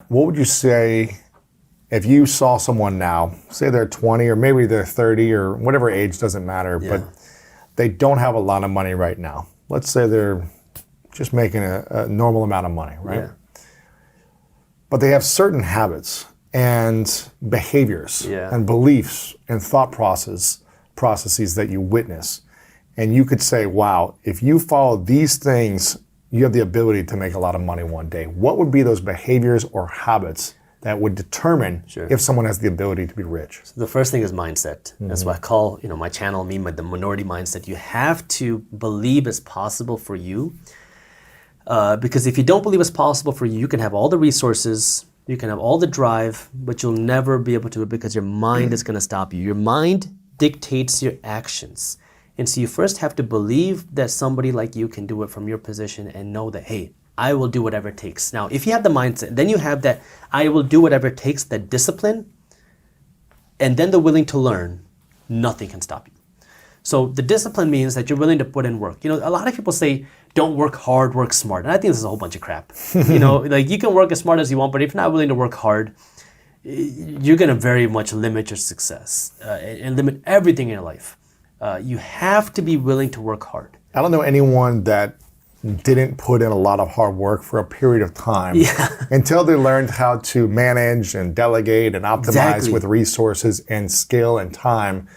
what would you say if you saw someone now, say they're 20 or maybe they're 30 or whatever age, doesn't matter, but they don't have a lot of money right now. Let's say they're just making a normal amount of money, right? Yeah. But they have certain habits and behaviors and beliefs and thought processes that you witness. And you could say, wow, if you follow these things, you have the ability to make a lot of money one day. What would be those behaviors or habits that would determine if someone has the ability to be rich? So the first thing is mindset. That's what I call, my channel, the minority mindset. You have to believe it's possible for you. Because if you don't believe it's possible for you, you can have all the resources, you can have all the drive, but you'll never be able to do it because your mind is going to stop you. Your mind dictates your actions. And so you first have to believe that somebody like you can do it from your position and know that, hey, I will do whatever it takes. Now, if you have the mindset, then you have that I will do whatever it takes, that discipline, and then the willing to learn, nothing can stop you. So the discipline means that you're willing to put in work. A lot of people say, don't work hard, work smart. And I think this is a whole bunch of crap. Like you can work as smart as you want, but if you're not willing to work hard, you're going to very much limit your success and limit everything in your life. You have to be willing to work hard. I don't know anyone that didn't put in a lot of hard work for a period of time until they learned how to manage and delegate and optimize with resources and skill and time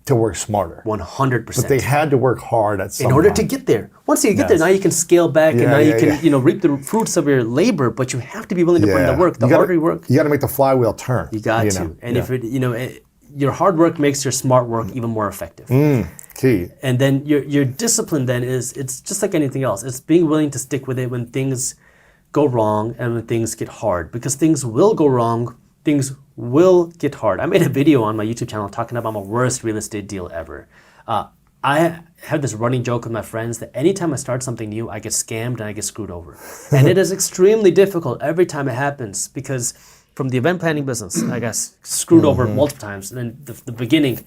to work smarter. 100%. But they had to work hard at some in order point. to get there. Once you get there, now you can scale back and now you can reap the fruits of your labor, but you have to be willing to put in the work. The harder you work. You got to make the flywheel turn. You got to. And if it, your hard work makes your smart work even more effective. Key. And then your discipline then it's just like anything else. It's being willing to stick with it when things go wrong and when things get hard. Because things will go wrong, things will get hard. I made a video on my YouTube channel talking about my worst real estate deal ever. I have this running joke with my friends that anytime I start something new, I get scammed and I get screwed over. And it is extremely difficult every time it happens because from the event planning business, I got screwed over multiple times. And then the beginning,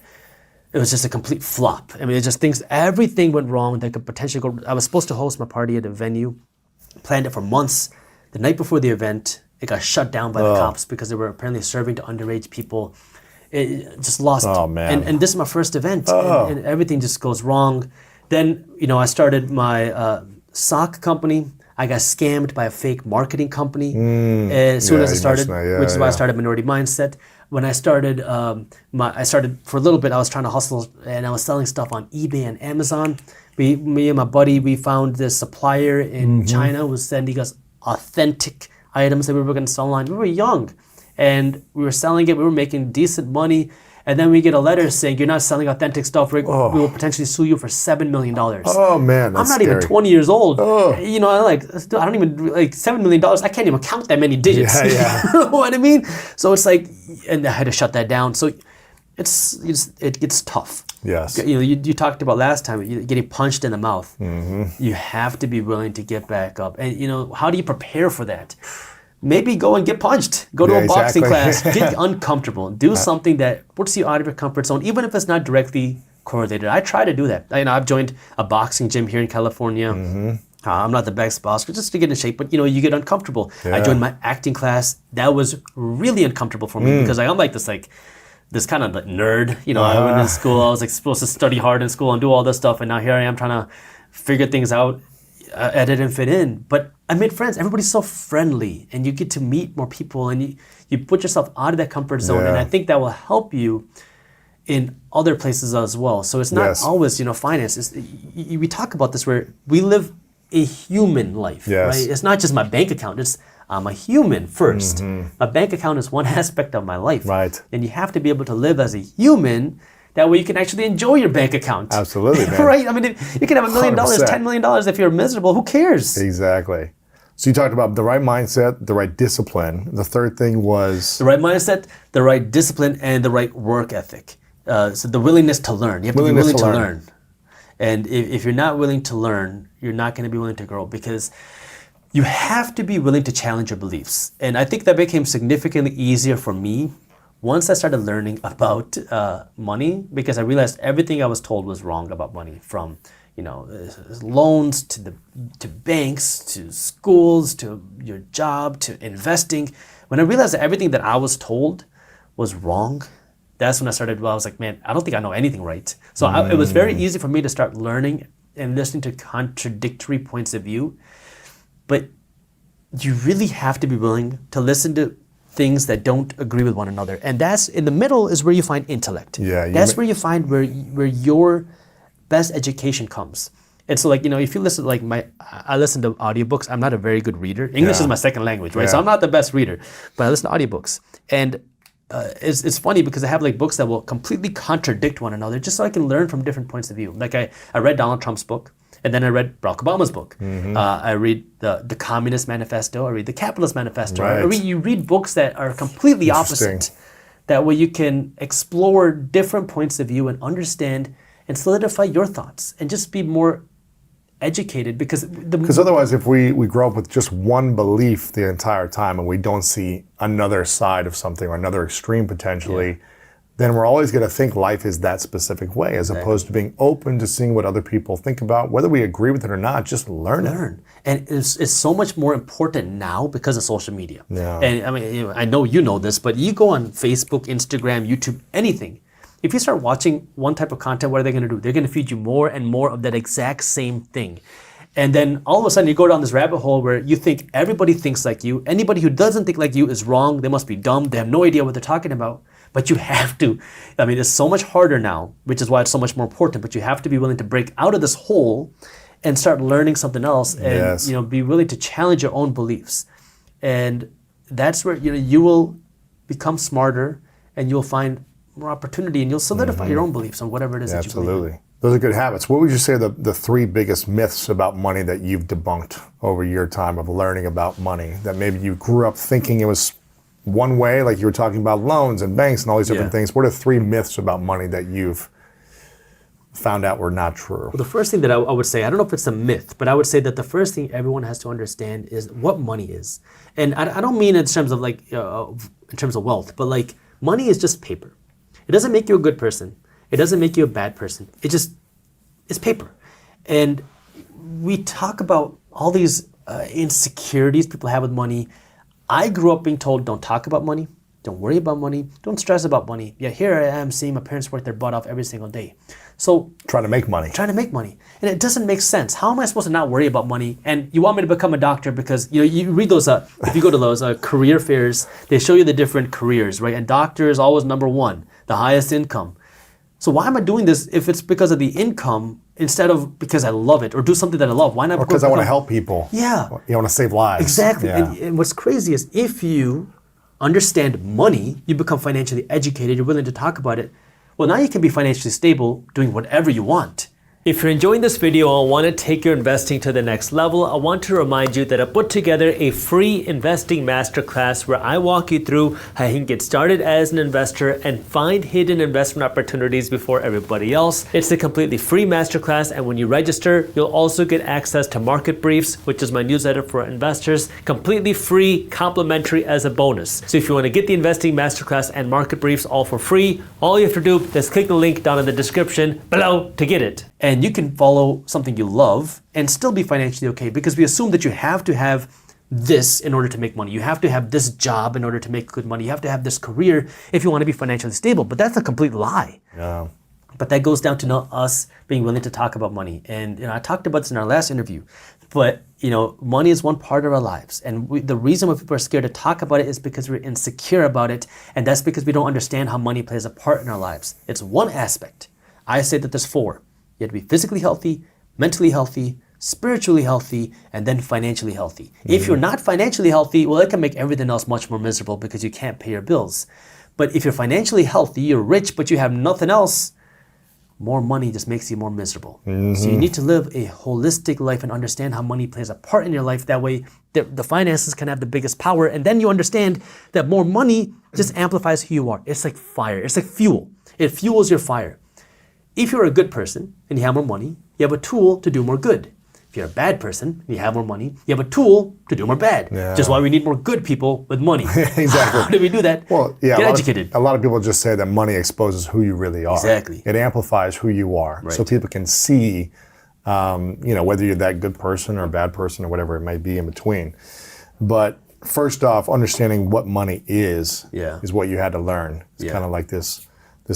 it was just a complete flop. I mean, it just everything went wrong that could potentially go. I was supposed to host my party at a venue, planned it for months. The night before the event, it got shut down by the cops because they were apparently serving to underage people. It just lost. Oh, man. And this is my first event, and everything just goes wrong. Then, I started my sock company. I got scammed by a fake marketing company as soon as I started, which is why I started Minority Mindset. When I started, I started for a little bit, I was trying to hustle and I was selling stuff on eBay and Amazon. Me and my buddy, we found this supplier in China who was sending us authentic items that we were going to sell online. We were young and we were selling it. We were making decent money. And then we get a letter saying, you're not selling authentic stuff. We will potentially sue you for $7 million. Oh, man, that's I'm not even 20 years old. I don't even, $7 million, I can't even count that many digits. You know what I mean? So it's like, and I had to shut that down. So it gets tough. Yes. You talked about last time, getting punched in the mouth. You have to be willing to get back up. And, how do you prepare for that? Maybe go and get punched. Go to a boxing class. Get uncomfortable. Do something that puts you out of your comfort zone, even if it's not directly correlated. I try to do that. I've joined a boxing gym here in California. I'm not the best boxer, just to get in shape, but you get uncomfortable. I joined my acting class. That was really uncomfortable for me because I'm like this kind of nerd. I went to school. I was supposed to study hard in school and do all this stuff, and now here I am trying to figure things out. Edit and fit in, but I made friends. Everybody's so friendly, and you get to meet more people, and you put yourself out of that comfort zone, and I think that will help you in other places as well. So it's not always finance. We talk about this where we live a human life, right? It's not just my bank account. It's I'm a human first. My bank account is one aspect of my life, right? And you have to be able to live as a human. That way you can actually enjoy your bank account. Absolutely, man. Right? I mean, you can have $1 million, $10 million if you're miserable. Who cares? Exactly. So you talked about the right mindset, the right discipline. The third thing was? The right mindset, the right discipline, and the right work ethic. So the willingness to learn. You have to be willing to learn. And if you're not willing to learn, you're not going to be willing to grow because you have to be willing to challenge your beliefs. And I think that became significantly easier for me once I started learning about money, because I realized everything I was told was wrong about money, from loans to banks, to schools, to your job, to investing. When I realized that everything that I was told was wrong, that's when I was like, man, I don't think I know anything right. So it was very easy for me to start learning and listening to contradictory points of view. But you really have to be willing to listen to things that don't agree with one another. And that's in the middle is where you find intellect. Yeah, that's where you find where your best education comes. And so if you listen I listen to audiobooks. I'm not a very good reader. English is my second language, right? So I'm not the best reader, but I listen to audiobooks. And it's funny because I have books that will completely contradict one another just so I can learn from different points of view. I read Donald Trump's book, and then I read Barack Obama's book. I read the Communist Manifesto. I read the Capitalist Manifesto. Right. You read books that are completely opposite. That way you can explore different points of view and understand and solidify your thoughts and just be more educated because otherwise if we grow up with just one belief the entire time and we don't see another side of something or another extreme potentially, then we're always going to think life is that specific way as opposed to being open to seeing what other people think about, whether we agree with it or not, just learn it. And it's so much more important now because of social media. Yeah. And I know you know this, but you go on Facebook, Instagram, YouTube, anything. If you start watching one type of content, what are they going to do? They're going to feed you more and more of that exact same thing. And then all of a sudden you go down this rabbit hole where you think everybody thinks like you. Anybody who doesn't think like you is wrong. They must be dumb. They have no idea what they're talking about. But you have to. It's so much harder now, which is why it's so much more important. But you have to be willing to break out of this hole and start learning something else and be willing to challenge your own beliefs. And that's where you will become smarter and you'll find more opportunity and you'll solidify your own beliefs on whatever it is that you believe in. Absolutely. Those are good habits. What would you say are the three biggest myths about money that you've debunked over your time of learning about money that maybe you grew up thinking it was one way, like you were talking about loans and banks and all these different things? What are three myths about money that you've found out were not true? Well, the first thing that I would say, I don't know if it's a myth, but I would say that the first thing everyone has to understand is what money is. And I don't mean in terms of in terms of wealth, but money is just paper. It doesn't make you a good person. It doesn't make you a bad person. It's paper. And we talk about all these insecurities people have with money. I grew up being told, don't talk about money, don't worry about money, don't stress about money. Yet here I am seeing my parents work their butt off every single day. So trying to make money. And it doesn't make sense. How am I supposed to not worry about money? And you want me to become a doctor because you read those, if you go to those career fairs, they show you the different careers, right? And doctor is always number one, the highest income. So why am I doing this if it's because of the income instead of because I love it or do something that I love? Why not? Or because I want to help people. Yeah. You want to save lives. Exactly. Yeah. And what's crazy is if you understand money, you become financially educated, you're willing to talk about it. Well, now you can be financially stable doing whatever you want. If you're enjoying this video and want to take your investing to the next level, I want to remind you that I put together a free investing masterclass where I walk you through how you can get started as an investor and find hidden investment opportunities before everybody else. It's a completely free masterclass, and when you register, you'll also get access to Market Briefs, which is my newsletter for investors, completely free, complimentary as a bonus. So if you want to get the investing masterclass and Market Briefs all for free, all you have to do is click the link down in the description below to get it. And you can follow something you love and still be financially okay because we assume that you have to have this in order to make money. You have to have this job in order to make good money. You have to have this career if you want to be financially stable. But that's a complete lie. Yeah. But that goes down to us being willing to talk about money. And I talked about this in our last interview. But money is one part of our lives. And the reason why people are scared to talk about it is because we're insecure about it. And that's because we don't understand how money plays a part in our lives. It's one aspect. I say that there's four. You have to be physically healthy, mentally healthy, spiritually healthy, and then financially healthy. If you're not financially healthy, well, it can make everything else much more miserable because you can't pay your bills. But if you're financially healthy, you're rich, but you have nothing else, more money just makes you more miserable. So you need to live a holistic life and understand how money plays a part in your life. That way, the finances can have the biggest power. And then you understand that more money just amplifies who you are. It's like fire. It's like fuel. It fuels your fire. If you're a good person and you have more money, you have a tool to do more good. If you're a bad person and you have more money, you have a tool to do more bad. Yeah. Just why we need more good people with money. Exactly. How do we do that? Well, yeah, get educated. A lot of people just say that money exposes who you really are. Exactly. It amplifies who you are. Right. So people can see Whether you're that good person or a bad person or whatever it might be in between. But first off, understanding what money is what you had to learn. It's kind of like this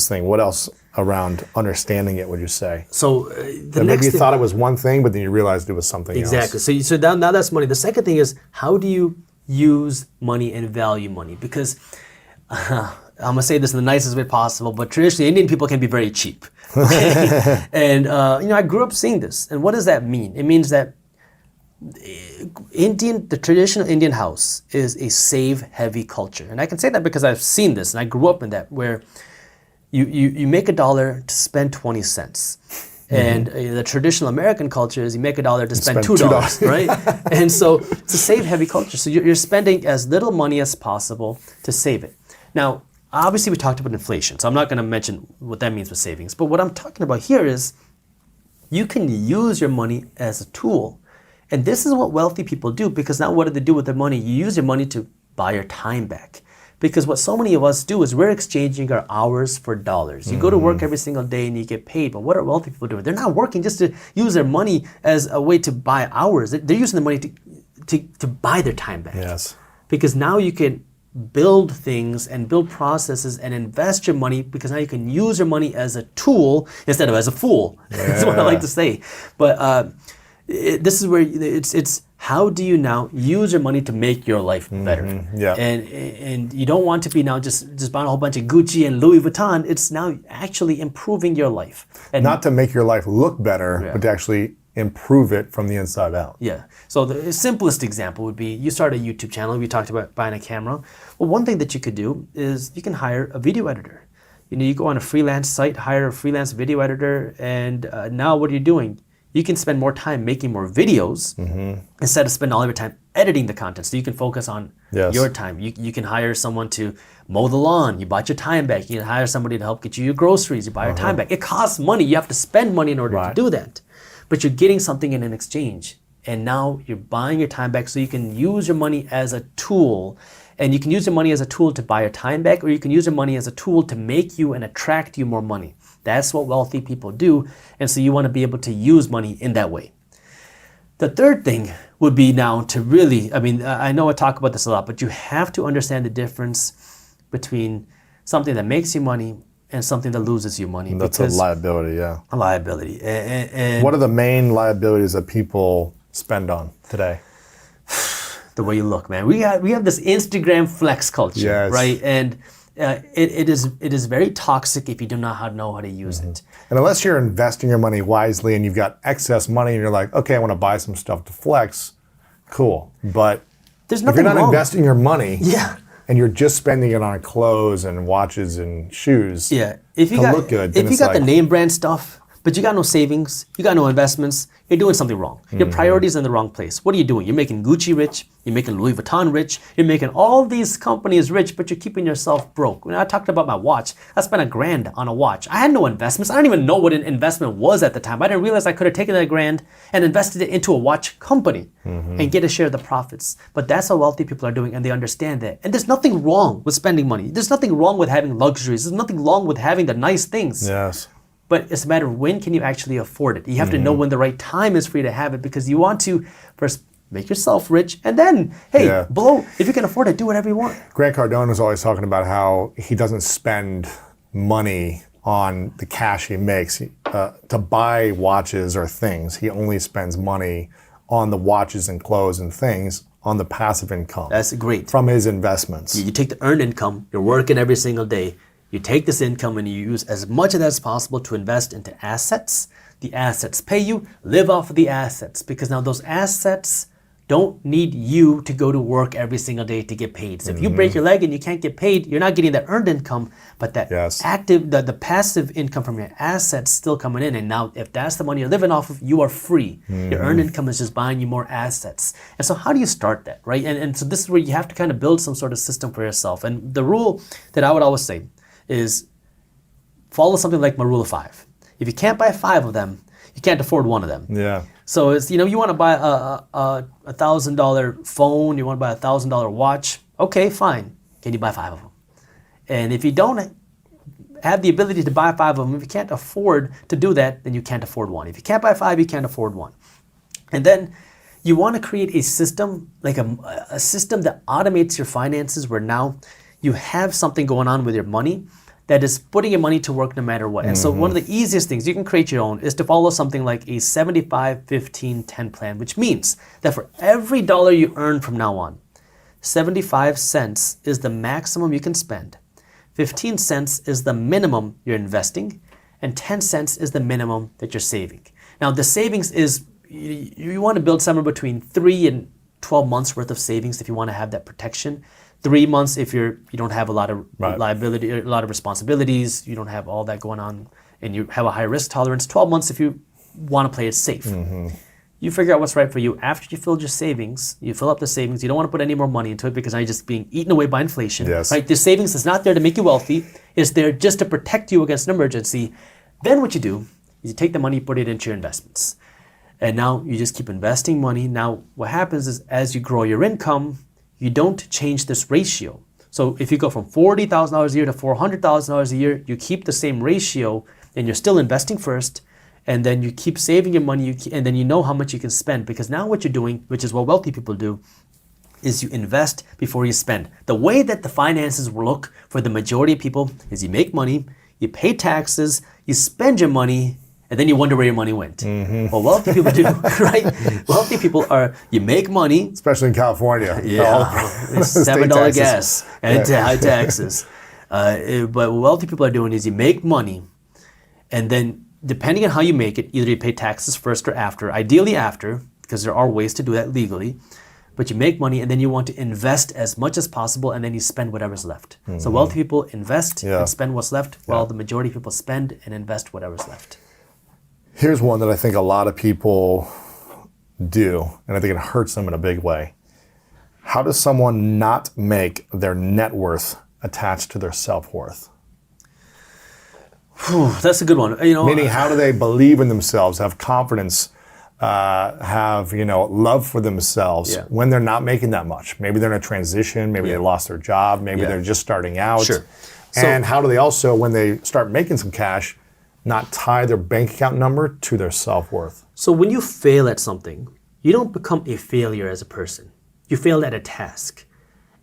thing. What else around understanding it would you say? So maybe you thought it was one thing, but then you realized it was something else. Exactly. So now that's money. The second thing is, how do you use money and value money? Because I'm gonna say this in the nicest way possible, but traditionally Indian people can be very cheap. Okay? And I grew up seeing this. And what does that mean? It means that the traditional Indian house is a save-heavy culture. And I can say that because I've seen this, and I grew up in that, where you make $1 to spend 20 cents. And the traditional American culture is you make $1 to spend $2, right? And so it's a save-heavy culture. So you're spending as little money as possible to save it. Now, obviously we talked about inflation, so I'm not going to mention what that means with savings. But what I'm talking about here is you can use your money as a tool. And this is what wealthy people do, because now what do they do with their money? You use your money to buy your time back. Because what so many of us do is we're exchanging our hours for dollars. You go to work every single day and you get paid, but what are wealthy people doing? They're not working just to use their money as a way to buy hours. They're using the money to buy their time back. Yes. Because now you can build things and build processes and invest your money, because now you can use your money as a tool instead of as a fool. That's what I like to say. But this is where it's how do you now use your money to make your life better? Yeah. And you don't want to be now just buying a whole bunch of Gucci and Louis Vuitton. It's now actually improving your life. And not to make your life look better, but to actually improve it from the inside out. Yeah. So the simplest example would be you start a YouTube channel. We talked about buying a camera. Well, one thing that you could do is you can hire a video editor. You go on a freelance site, hire a freelance video editor, and now what are you doing? You can spend more time making more videos instead of spending all of your time editing the content. So you can focus on your time. You can hire someone to mow the lawn. You bought your time back. You can hire somebody to help get you your groceries. You buy your time back. It costs money. You have to spend money in order to do that. But you're getting something in an exchange. And now you're buying your time back, so you can use your money as a tool. And you can use your money as a tool to buy your time back, or you can use your money as a tool to make you and attract you more money. That's what wealthy people do. And so you want to be able to use money in that way. The third thing would be now to really, I know I talk about this a lot, but you have to understand the difference between something that makes you money and something that loses you money. That's a liability, yeah. A liability. And what are the main liabilities that people spend on today? The way you look, man. We have this Instagram flex culture, right? And it is very toxic if you do not know how to use it. And unless you're investing your money wisely and you've got excess money and you're like, okay, I want to buy some stuff to flex, cool. But if you're not investing your money and you're just spending it on clothes and watches and shoes if you to look good, if you got the name brand stuff, but you got no savings, you got no investments, you're doing something wrong. Your priorities are in the wrong place. What are you doing? You're making Gucci rich, you're making Louis Vuitton rich, you're making all these companies rich, but you're keeping yourself broke. When I talked about my watch, I spent $1,000 on a watch. I had no investments. I don't even know what an investment was at the time. I didn't realize I could have taken that $1,000 and invested it into a watch company and get a share of the profits. But that's how wealthy people are doing, and they understand that. And there's nothing wrong with spending money. There's nothing wrong with having luxuries. There's nothing wrong with having the nice things. Yes. But it's a matter of when can you actually afford it. You have to know when the right time is for you to have it, because you want to first make yourself rich, and then, blow. If you can afford it, do whatever you want. Grant Cardone was always talking about how he doesn't spend money on the cash he makes to buy watches or things. He only spends money on the watches and clothes and things on the passive income. That's great. From his investments. You take the earned income, you're working every single day. You take this income and you use as much of that as possible to invest into assets. The assets pay you, live off of the assets, because now those assets don't need you to go to work every single day to get paid. So if you break your leg and you can't get paid, you're not getting that earned income, but that the passive income from your assets still coming in. And now if that's the money you're living off of, you are free. Your earned income is just buying you more assets. And so how do you start that, right? And so this is where you have to kind of build some sort of system for yourself. And the rule that I would always say is follow something like my rule of 5. If you can't buy 5 of them, you can't afford one of them. Yeah. So it's, you want to buy a $1,000 phone, you want to buy a $1,000 watch. Okay, fine. Can you buy 5 of them? And if you don't have the ability to buy 5 of them. If you can't afford to do that, then you can't afford one. If you can't buy 5, you can't afford one. And then you want to create a system, like a system that automates your finances, where now you have something going on with your money that is putting your money to work no matter what. And so one of the easiest things, you can create your own, is to follow something like a 75-15-10 plan, which means that for every dollar you earn from now on, 75 cents is the maximum you can spend, 15 cents is the minimum you're investing, and 10 cents is the minimum that you're saving. Now the savings is, you want to build somewhere between 3 and 12 months worth of savings if you want to have that protection. 3 months if you don't have a lot of liability, a lot of responsibilities, you don't have all that going on, and you have a high risk tolerance. 12 months if you want to play it safe. You figure out what's right for you. After you filled your savings, you fill up the savings. You don't want to put any more money into it because now you're just being eaten away by inflation. Right? The savings is not there to make you wealthy. It's there just to protect you against an emergency. Then what you do is you take the money, put it into your investments. And now you just keep investing money. Now what happens is, as you grow your income, you don't change this ratio. So if you go from $40,000 a year to $400,000 a year, you keep the same ratio and you're still investing first. And then you keep saving your money, and then you know how much you can spend, because now what you're doing, which is what wealthy people do, is you invest before you spend. The way that the finances look for the majority of people is you make money, you pay taxes, you spend your money, and then you wonder where your money went. Well, wealthy people do, right? Wealthy people are, you make money. Especially in California. $7 gas and high taxes. But what wealthy people are doing is you make money, and then depending on how you make it, either you pay taxes first or after, ideally after, because there are ways to do that legally, but you make money and then you want to invest as much as possible, and then you spend whatever's left. So wealthy people invest and spend what's left, while the majority of people spend and invest whatever's left. Here's one that I think a lot of people do, and I think it hurts them in a big way. How does someone not make their net worth attached to their self-worth? That's a good one. Meaning, how do they believe in themselves, have confidence, have love for themselves when they're not making that much? Maybe they're in a transition. Maybe they lost their job. Maybe they're just starting out. And how do they also, when they start making some cash, not tie their bank account number to their self-worth? So when you fail at something, you don't become a failure as a person. You failed at a task.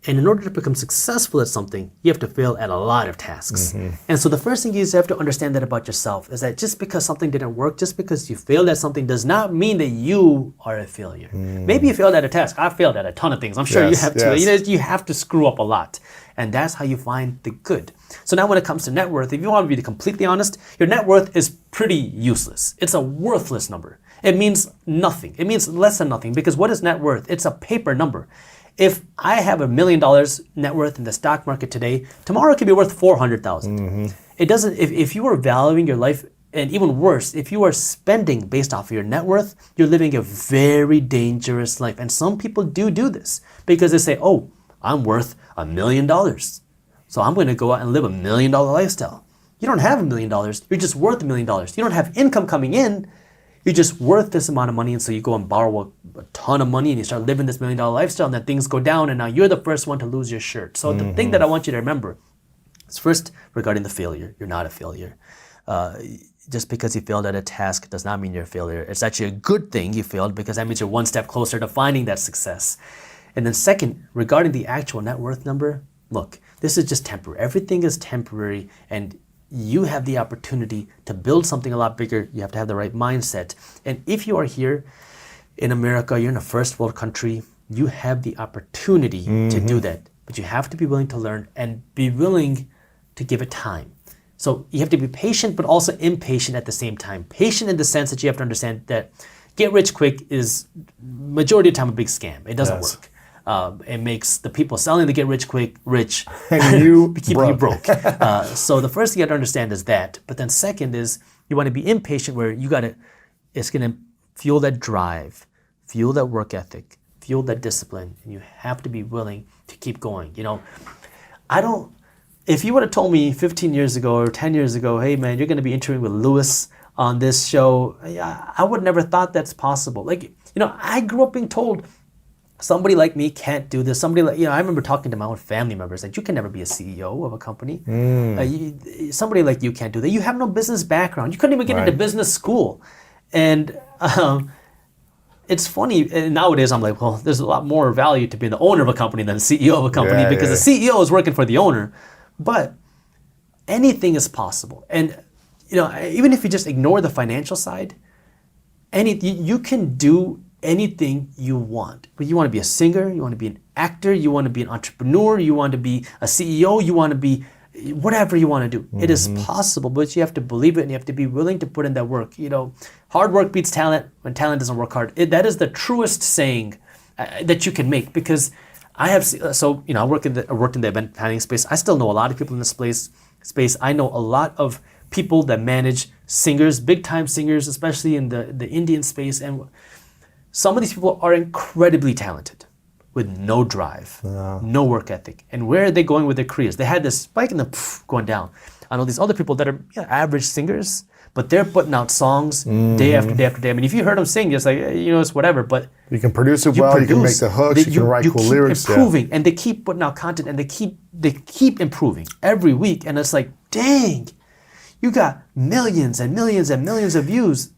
And in order to become successful at something, you have to fail at a lot of tasks. And so the first thing you have to understand that about yourself is that just because something didn't work, just because you failed at something, does not mean that you are a failure. Maybe you failed at a task. I failed at a ton of things. I'm sure you have to. You have to screw up a lot. And that's how you find the good. So now when it comes to net worth, if you want to be completely honest, your net worth is pretty useless. It's a worthless number. It means nothing. It means less than nothing, because what is net worth? It's a paper number. If I have $1 million net worth in the stock market today, tomorrow it could be worth 400,000. It doesn't. If you are valuing your life, and even worse, if you are spending based off of your net worth, you're living a very dangerous life. And some people do this because they say, "Oh, I'm worth $1 million, so I'm going to go out and live $1 million lifestyle." You don't have $1 million. You're just worth $1 million. You don't have income coming in. You're just worth this amount of money, and so you go and borrow a ton of money and you start living this $1 million lifestyle, and then things go down, and now you're the first one to lose your shirt. So the thing that I want you to remember is, first, regarding the failure, you're not a failure. Just because you failed at a task does not mean you're a failure. It's actually a good thing you failed, because that means you're one step closer to finding that success. And then second, regarding the actual net worth number, look, this is just temporary. Everything is temporary, and you have the opportunity to build something a lot bigger. You have to have the right mindset. And if you are here in America, you're in a first world country, you have the opportunity to do that. But you have to be willing to learn and be willing to give it time. So you have to be patient, but also impatient at the same time. Patient in the sense that you have to understand that get rich quick is majority of the time a big scam. It doesn't work. It makes the people selling the get rich quick rich and you keeping you broke. So the first thing you have to understand is that. But then second is you want to be impatient, where it's going to fuel that drive, fuel that work ethic, fuel that discipline, and you have to be willing to keep going. If you would have told me 15 years ago or 10 years ago, hey man, you're going to be interviewing with Lewis on this show, I would never thought that's possible. I grew up being told, somebody like me can't do this. Somebody like, I remember talking to my own family members that you can never be a CEO of a company. Somebody like you can't do that. You have no business background. You couldn't even get into business school. And it's funny, and nowadays I'm like, well, there's a lot more value to being the owner of a company than the CEO of a company because the CEO is working for the owner. But anything is possible. And even if you just ignore the financial side, you can do anything you want. But you want to be a singer, you want to be an actor, you want to be an entrepreneur, you want to be a CEO, you want to be whatever you want to do. It is possible, but you have to believe it and you have to be willing to put in that work. Hard work beats talent when talent doesn't work hard. That is the truest saying that you can make, because I worked in the event planning space. I still know a lot of people in this space. I know a lot of people that manage singers, big time singers, especially in the Indian space. And some of these people are incredibly talented with no drive, no work ethic. And where are they going with their careers? They had this spike and then going down. I know these other people that are average singers, but they're putting out songs day after day after day. I mean, if you heard them sing, it's like, it's whatever, but you can produce it well, you can make the hooks, you can write cool lyrics. You keep improving, and they keep putting out content, and they keep improving every week. And it's like, dang, you got millions and millions and millions of views.